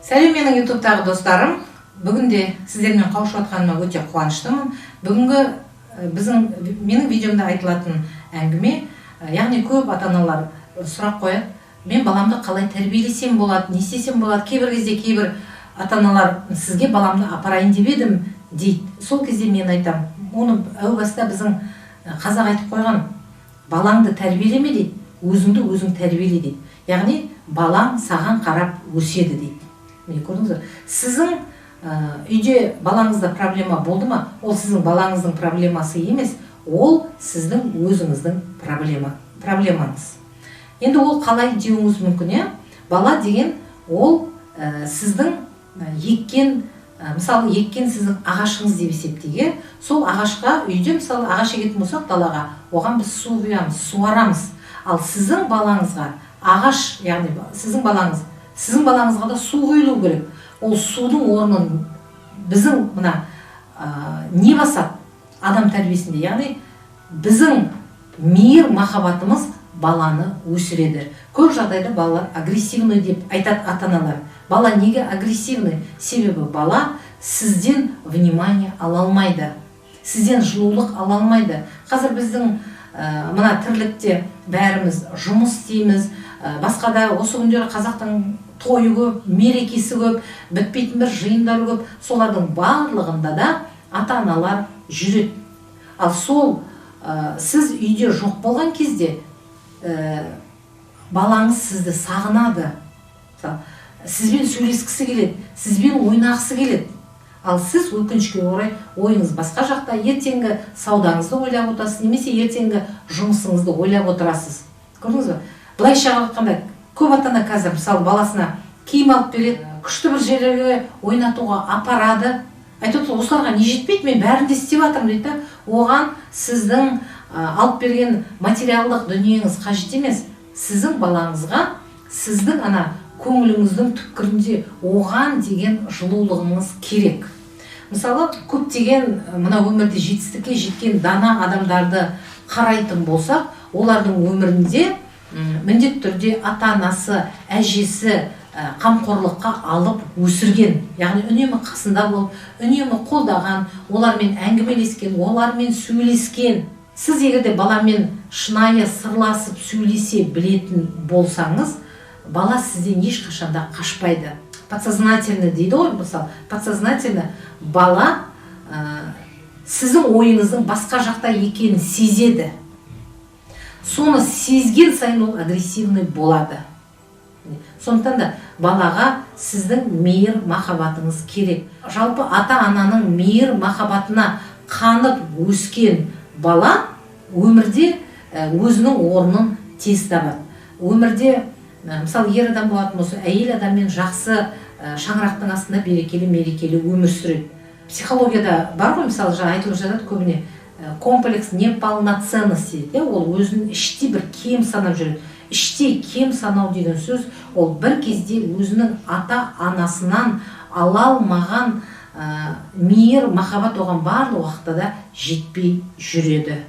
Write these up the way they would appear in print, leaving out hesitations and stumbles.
Сәлем менің ютубтағы достарым. Бүгінде сіздермен қауышып жатқаныма өте қуаныштымын. Бүгінгі менің видеомда айтылатын әңгіме, яғни көп ата-аналар сұрақ қояды. Мен баламды қалай тәрбиелесем болады, не істесем болады? Кейбір кезде кейбір ата-аналар сізге баламды апарайын деп едім дейді. Сол кезде мен айтам, оны әу баста біздің қазақ айтып қойған, балаңды тәрбиелеме дейді, өзіңді өзің тәрбиеле дейді. Яғни балаң саған қарап өседі дейді. Міне көрдіңіз бе? Сіздің үйде балаңызда проблема болды ма? Ол сіздің балаңыздың проблемасы емес, ол сіздің өзіңіздің проблемаңыз. Енді ол қалай деуіңіз мүмкін, бала деген ол сіздің мысалы еккен сіздің ағашыңыз деп есептейік. Сол ағашқа үйде мысалы ағаш егетін болсақ далаға, оған біз су құямыз, суарамыз. Ал сіздің балаңызға ағаш, яғни сіздің балаңызға да су құйылу керек. Ол судың орнын біздің не басады адам тәрбиесінде, яғни біздің мейір махаббатымыз баланы өсіреді. Көп жағдайда балалар агрессивный деп айтады ата-аналар. Бала неге агрессивный? Себебі бала сізден внимание ала алмайды, сізден жылулық ала алмайды. Қазір біздің тірлікте бәріміз жұмыс істейміз, басқада осы күндері қазақтың тойы көп, мерекесі көп, бітпейтін бір жиындар көп. Солардың барлығында да ата-аналар жүреді. Ал сол сіз үйде жоқ болған кезде балаңыз сізді сағынады, сізбен сөйлескісі келеді, сізбен ойнағысы келеді. Ал сіз өкінішке орай ойыңыз басқа жақта, ертеңгі саудаңызды ойлап отырасыз, немесе ертеңгі жұмысыңызды ойлап отырасыз. Көрдіңіз бе? Былайша айтқанда, көп ата-ана қазір мысалы баласына киім алып береді, күшті бір жерлерге ойнатуға апарады. Айтады, осыларға не жетпейді, мен бәрін де істеп жатырмын дейді. Оған сіздің алып берген материалдық дүниеңіз қажет емес. Сіздің балаңызға, сіздің көңіліңіздің түпкірінде оған деген жылулығыңыз керек. Мысалы, көптеген өмірде жетістікке жеткен дана адамдарды қарайтын болсақ, олардың өмірінде міндетті түрде ата-анасы, әжесі қамқорлыққа алып өсірген, яғни үнемі қасында болып, үнемі қолдаған, олармен әңгімелескен, олармен сөйлескен. Сіз егерде баламен шынайы сырласып сөйлесе білетін болсаңыз, бала сізден ешқашанда қашпайды. Подсознательно дейді ғой, мысалы, подсознательно бала сіздің ойыңыздың басқа жақта екенін сезеді. Соны сезген сайын ол агрессивный болады. Сондықтан да балаға сіздің мейір махаббатыңыз керек. Жалпы ата-ананың мейір махаббатына қанып өскен бала өмірде өзінің орнын тез табады. Өмірде мысалы ер адам болатын болса, әйел адаммен жақсы шаңырақтың астында берекелі мерекелі өмір сүреді. Психологияда бар ғой, мысалы айтылып жатады көбіне комплекс неполноценности, ол өзін іште бір кем санап жүреді. Іште кем санау деген сөз, ол бір кезде өзінің ата-анасынан ала алмаған мейір махаббат оған барлық уақытта да жетпей жүреді.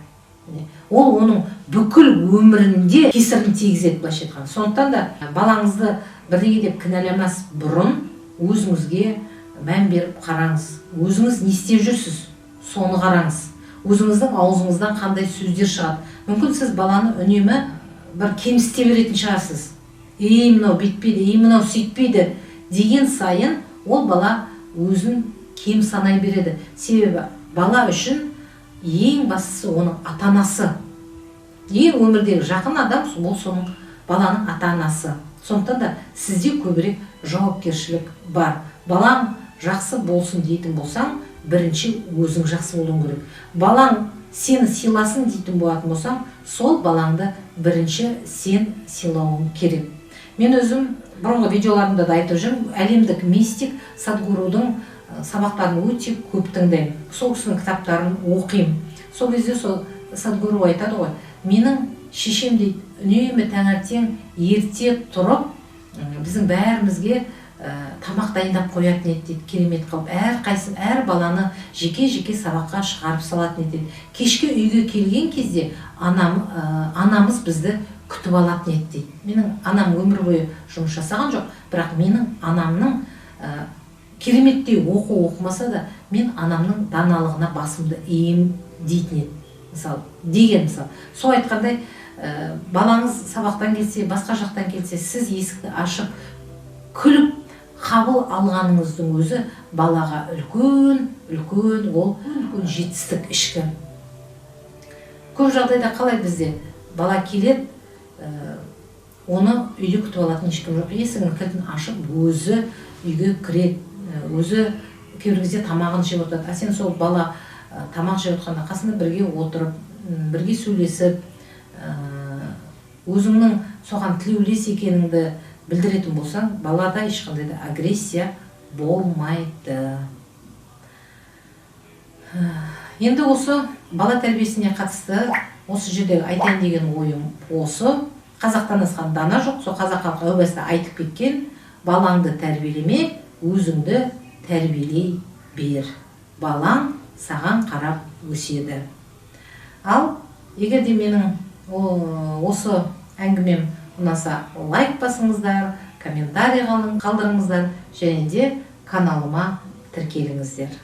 Ол оның бүкіл өмірінде кесірін тигізеді, былайша айтқанда. Сондықтан да балаңызды бірдеңе деп кінәламас бұрын өзіңізге мән беріп қараңыз. Өзіңіз не істеп жүрсіз, соны қараңыз. Өзіңіздің аузыңыздан қандай сөздер шығады. Мүмкін сіз баланы үнемі бір кемсіте беретін шығарсыз. Мынау бүйтпейді, мынау сөйтпейді деген сайын ол бала өзін кем санай береді. Себебі бала үшін ең бастысы оның ата-анасы. Ең өмірдегі жақын адам ол соның баланың ата-анасы. Сондықтан да сізде көбірек жауапкершілік бар. Балам жақсы болсын дейтін болсаң, бірінші өзің жақсы болуың керек. Балаң сені сыйласын дейтін болатын болсаң, сол балаңды бірінші сен сыйлауың керек. Мен өзім бұрынғы видеоларымда да айтып жүрмін, әлемдік мистик Садгурудың сабақтарын өте көп тыңдаймын. Сол кісінің кітаптарын оқимын. Сол кезде сол Садгуру айтады ғой, менің шешем дейді, үнемі таңертең ерте тұрып, біздің бәрімізге тамақ дайындап қоятын еді дейді, керемет қылып. Әр баланы жеке-жеке сабаққа шығарып салатын еді. Кешке үйге келген кезде анамыз бізді күтіп алатын еді дейді. Менің анам өмір бойы жұмыс жасаған жоқ, бірақ менің анамның кереметтей оқу оқымаса да мен анамның даналығына басымды ием дейтін еді мысалы деген. Мысалы сол айтқандай балаңыз сабақтан келсе, басқа жақтан келсе, сіз есікті ашып күліп қабыл алғаныңыздың өзі балаға үлкен ол үлкен жетістік ішкі. Көп жағдайда қалай бізде бала келеді, оны үйде күтіп алатын ешкім жоқ. Есігін кілтін ашып өзі үйге кіреді, өзі кейбір кезде тамағын жеп отырады. А сен сол бала тамақ жеп отқанда қасында бірге отырып, бірге сөйлесіп, өзіңнің соған тілеулес екеніңді білдіретін болсаң, балада ешқандай да агрессия болмайды. Енді осы бала тәрбиесіне қатысты осы жердегі айтайын деген ойым осы. Қазақтан асқан дана жоқ. Сол қазақ халқы әу баста айтып кеткен: балаңды тәрбиелеме, өзіңді тәрбиелей бер. Балаң саған қарап өседі. Ал егер де менің осы әңгімем ұнаса, лайк басыңыздар, комментарий қалдырыңыздар, және де каналыма тіркеліңіздер.